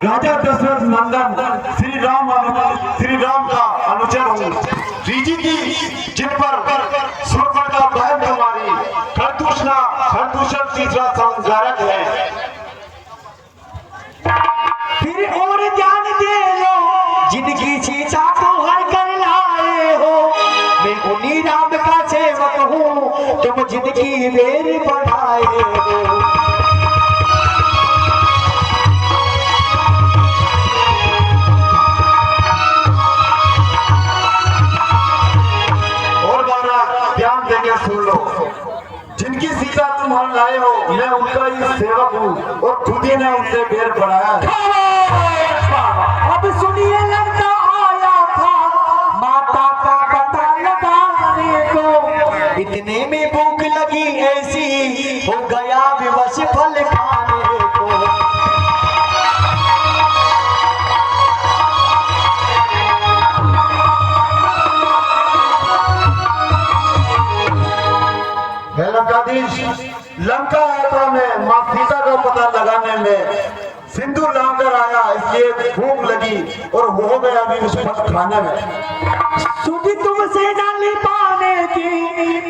राजा दशरथ नंदन श्री राम का अनुचर हूँ। रीजी की जिन पर सुरपटा बहन तुम्हारी खरदूषण तीसरा संगारक है। फिर और ध्यान दे लो जिनकी शीशा को हर कर लाए हो। मैं उन्हीं राम का सेवक हूँ, तुम जिनकी बेर बढ़ाए हो। सुन लो, जिनकी सीता तुम हर लाए हो, मैं उनका ही सेवक हूँ और खुद ही ने उनसे बेर बढ़ाया। अब सुनिए, लड़का आया था माता का पता लगाने को। इतने में भूख लगी ऐसी, हो गया विवश फल खाने को। लंका यात्रा में माँ सीता का पता लगाने में सिंदूर लाकर आया, इसलिए भूख लगी और हो गया भी उस फल खाने में। सुधी तुमसे डाली पाने की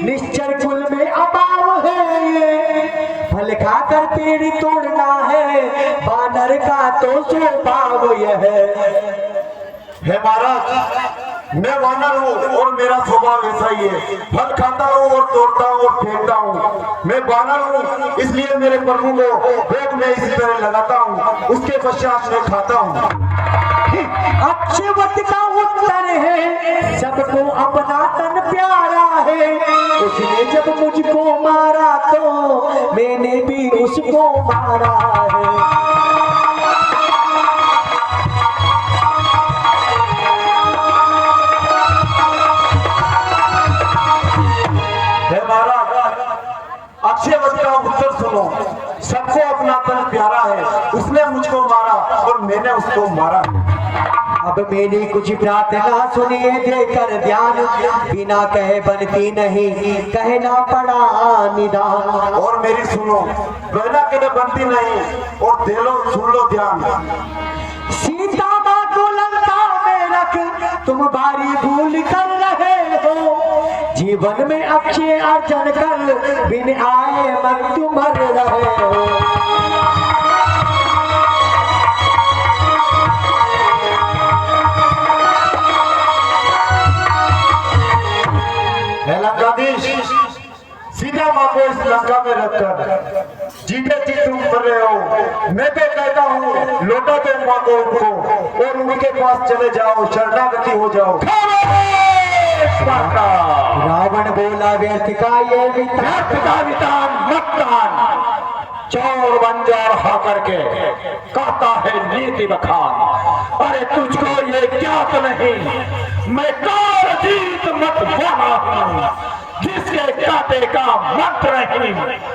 निश्चर कुल में अभाव है। ये फल खाकर पेड़ तोड़ना है, बानर का तो स्वभाव यह है। महाराज, मैं वानर हूँ और मेरा स्वभाव ऐसा ही है। फल खाता हूँ और तोड़ता हूँ और फेंकता हूँ। मैं वानर हूँ, इसलिए मेरे प्रभु को भोग में इसी तरह लगाता हूँ, उसके पश्चात मैं खाता हूँ। अच्छे वक्त का उत्तर है, सबको अपना तन प्यारा है। उसने जब मुझको मारा तो मैंने भी उसको मारा है। अक्षय वक्त का उत्तर सुनो, सबको अपना तन प्यारा है। उसने मुझको मारा और मैंने उसको मारा। अब मेरी कुछ प्रार्थना सुनिए देकर ध्यान, बिना कहे बनती नहीं, कहना पड़ा निदान। और मेरी सुनो, बिना कहे बनती नहीं, और दे लो सुन लो ध्यान। सीता माँ को लंका में रख तुम भारी भूल कर रहे हो। जीवन में अक्षय अर्जन कर बिन आए मन तुम मर रहे हो। सीता माँ को इस लंका में रखकर जीते जी तुम कर रहे हो। मैं तो कहता हूँ लौटा दो माँ को उनको और उनके पास चले जाओ, शरणागति हो जाओ। रावण बोला व्यर्थ का ये वितान चोर बंजार होकर के कहता है नीति बखान। अरे तुझको ये ज्ञात नहीं, मैं कार जीत मत वाला हूँ, जिसके काटे का मंत्र नहीं,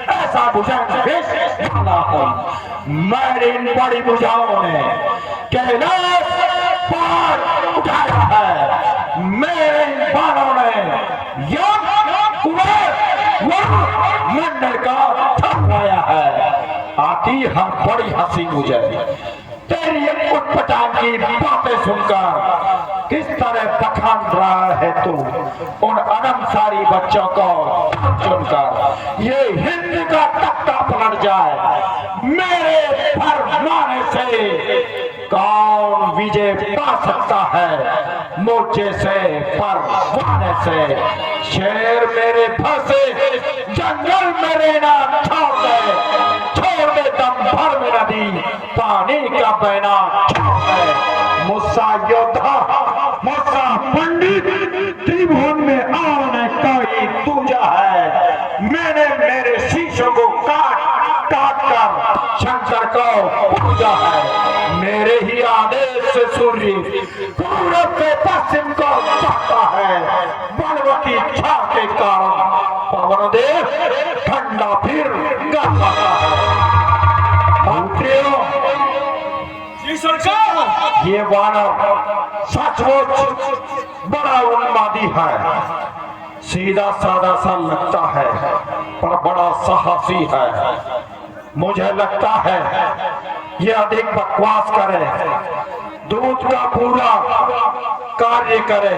ऐसा भुजंग वाला हूँ। मेरी बड़ी भुजाओं ने कैलाश पार उठाया है। मेरे बाणों ने मंडल का थमाया है। आती हर बड़ी हंसी मुझे तेरी उटपटांग की बातें सुनकर। किस तरह बखान रहा है तू उन अनमसारी बच्चों को चुनकर। ये हिंद का तख्ता पलट जाए मेरे फरमाने से। कौन विजय पा सकता है मोर्चे से परवाने से। शेर मेरे फंसे जंगल मेरे ना छोड़ दे दम भर में नदी पानी का बहना छोड़ दे। मुस्सा योद्धा मुस्सा पंडित त्रिभुवन में आने कोई दूजा है। मैंने मेरे शीशों को काट कर शंकर को पूजा है। मेरे ही आदेश से सूर्य पूरब से पश्चिम को जाता है। बलवती इच्छा के कारण पवन देव ठंडा फिर गाता है। मंत्रियों, ये वानर सचमुच बड़ा उन्मादी है। सीधा साधा सा लगता है पर बड़ा साहसी है। मुझे लगता है ये अधिक बकवास करे, दूध का पूरा कार्य करे,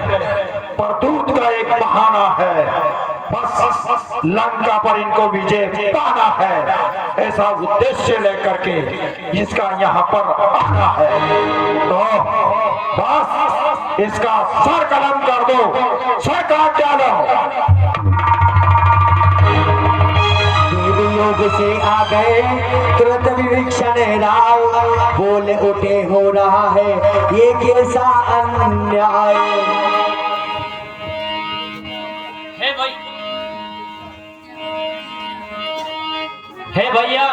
पर दूध का एक बहाना है, बस लंका पर इनको विजय पाना है, ऐसा उद्देश्य लेकर के इसका यहाँ पर आना है। तो बस इसका सर कलम कर दो, सर काट डालो। योग से आ गए तुरंत विवेक्षण राय, बोले उठे हो रहा है ये कैसा अन्याय। हे भैया,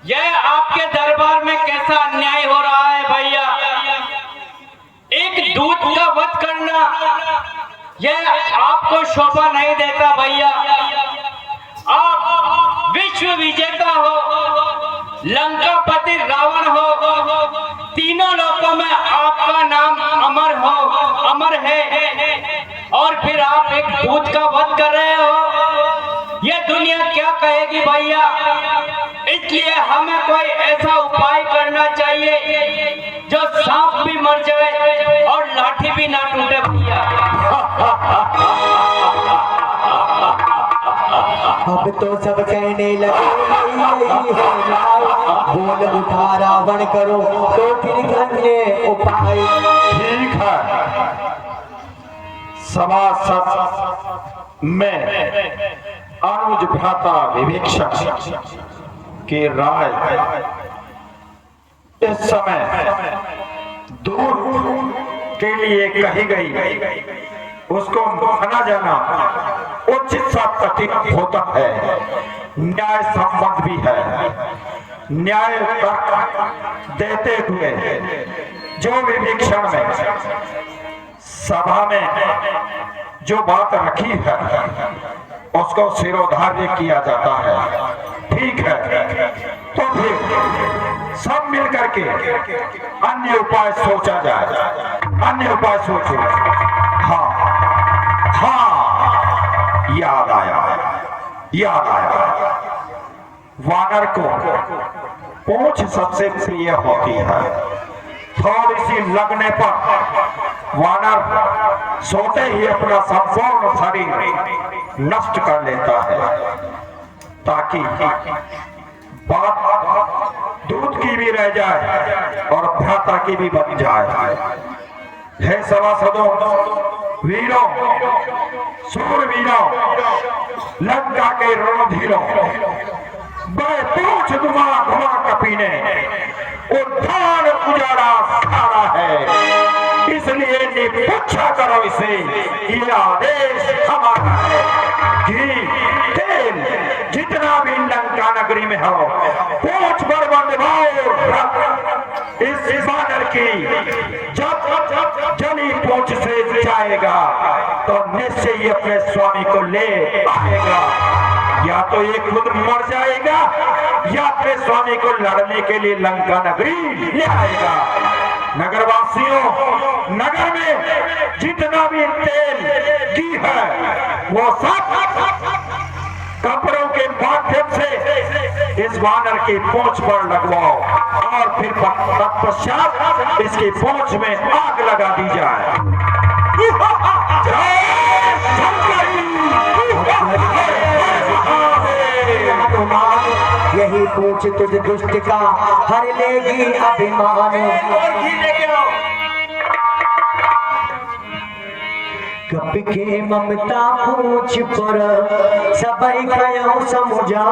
यह आपके दरबार में कैसा अन्याय हो रहा है भैया। एक दूत का वध करना यह आपको शोभा नहीं देता भैया। आप विश्व विजेता हो, लंकापति रावण हो, तीनों लोकों में आपका नाम अमर है, और फिर आप एक दूत का वध कर रहे हो। यह दुनिया क्या कहेगी भैया। इसलिए हमें कोई ऐसा उपाय करना चाहिए जो सांप भी मर जाए और लाठी भी ना टूटे भैया। अब तो सब कहने लगे यही है न्याय, बोल उठा रावण करो तो फिर अन्य उपाय। ठीक है, सभासद में अनुज भ्राता विवेक्षण की राय इस समय दूर के लिए कही गई, उसको माना जाना उचित सा प्रतीत होता है। न्याय संबंध भी है। न्याय तर्क देते हुए जो विवेक्षण में सभा में जो बात रखी है उसको सिरोधार्य किया जाता है। ठीक है, तो फिर सब मिल करके अन्य उपाय सोचा जाए। अन्य उपाय सोचो। हाँ, याद आया। वानर को पूंछ सबसे प्रिय होती है। थोड़ी सी लगने पर वानर सोते ही अपना संपूर्ण शरीर नष्ट कर लेता है, ताकि बात दूध की भी रह जाए और भ्राता की भी बन जाए। हे सभासदों, वीरों, सूरवीरों, लंका के रणधीरों, बड़े पूछ घुमा कपीने उद्धान उजाड़ा सारा है, इसलिए निपुच्छा करो इसे। ये आदेश हमारा है कि तेल जितना भी लंका नगरी में हो पूछ पर बंधवाओ। इस बानर की जब जली पूछ से जाएगा तो निश्चय ही अपने स्वामी को ले आएगा। या तो ये खुद मर जाएगा या अपने स्वामी को लड़ने के लिए लंका नगरी ले आएगा। नगरवासियों, नगर में जितना भी तेल घी है वो सब कपड़ों के माध्यम से इस वानर की पूंछ पर लगवाओ और फिर तत्पश्चात इसकी पूंछ में आग लगा दी जाए। यही पूछ तुझ दुष्ट का हर लेगी अभिमान। कप के ममता पूछ पर सबई कयो समुझा।